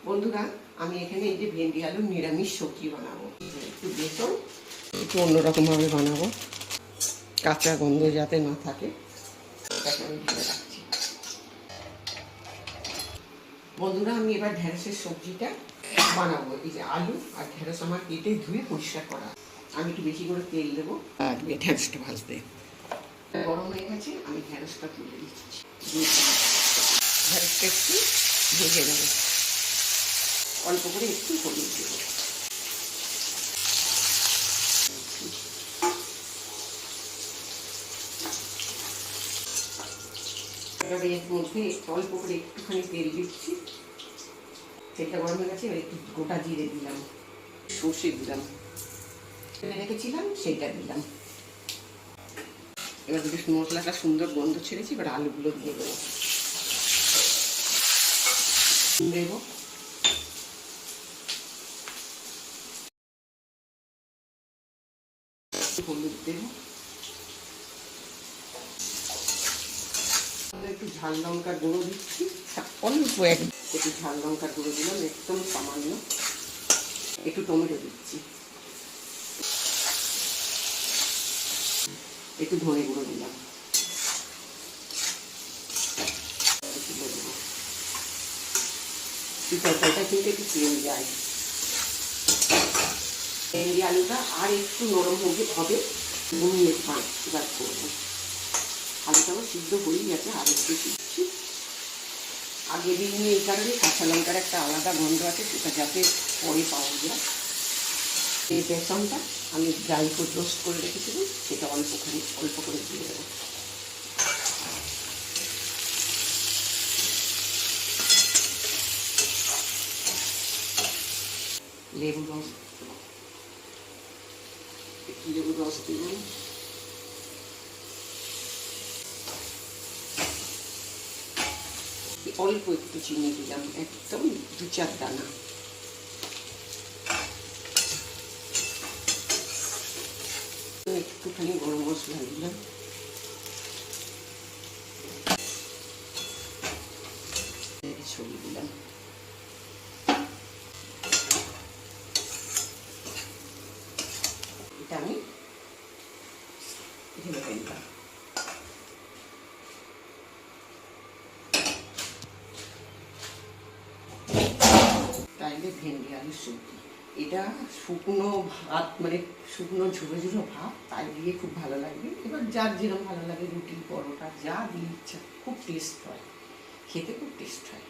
বন্ধুরা, আমি এখানে এই যে ভেন্ডি আলুর নিরামিষ সবজি বানাবো। একটু বেসন, একটু অন্যরকমভাবে বানাবো, কাঁচা গন্ধ যাতে না থাকে। আমি ঢেলে রাখছি। বন্ধুরা, আমি এবার ঢেঁড়সের সবজিটা বানাবো। এই যে আলু আর ঢেঁড়স আমার কেটে ধুয়ে পরিষ্কার করা। আমি একটু বেশি করে তেল দেবো আর ঢেঁড়সটা ভাজতে। গরম হয়ে গেছে, আমি ঢেঁড়সটা তুলে দিচ্ছি। ঢেঁড়সটা একটু ভেজে নেব, অল্প করে একটু হলুদ দেবো। এবার এর মধ্যে অল্প করে একটুখানি তেল দিচ্ছি। তেলটা গরম হয়ে গেছে, এবার একটু গোটা জিরে দিলাম, সর্ষে দিলাম, রেখেছিলাম সেইটা দিলাম। এবার যদি মশলাটা সুন্দর গন্ধ ছেড়েছি, এবার আলুগুলো দিয়ে দেবো। হলুদ দেবো, একটু ঝাল লঙ্কার গুঁড়ো দিচ্ছি, অল্প একটু ঝাল লঙ্কার গুঁড়ো দিলাম, একদম সামান্য। একটু টমেটো দিচ্ছি, একটু ধনে গুঁড়ো দিলাম। তরকারিটা কিন্তু একটু তেল যায়। ভেন্ডি আলুটা আর একটু নরম হবে, ঘুমিয়ে এবার করবো। আলুটাও সিদ্ধ হয়েই গেছে, আর একটু শিখছি। আগে দিন এই কারণে কাঁচা লঙ্কার একটা আলাদা গন্ধ আছে, সেটা যাতে পরে পাওয়া যায়। এই বেসনটা আমি ড্রাই ফ্রুট রোস্ট করে রেখেছিলাম, সেটা অল্প করে দিয়ে দেবো। লেবুর রস দিলাম, অল্প একটু চিনি দিলাম, একদম 2-4 দানা। একটুখানি গরম মশলা দিলাম, ছড়িয়ে দিলাম। এটা আমি ঢেলে ফেললাম। তাইলে ভেন্ডি আলুর সবজি, এটা শুকনো ভাত, মানে শুকনো ঝুড়ো ঝুড়ো ভাত, তাই দিয়ে খুব ভালো লাগবে। এবার যার যেরকম ভালো লাগে, রুটি পরোটা যা দিয়ে ইচ্ছা, খুব টেস্ট হয়, খেতে খুব টেস্ট হয়।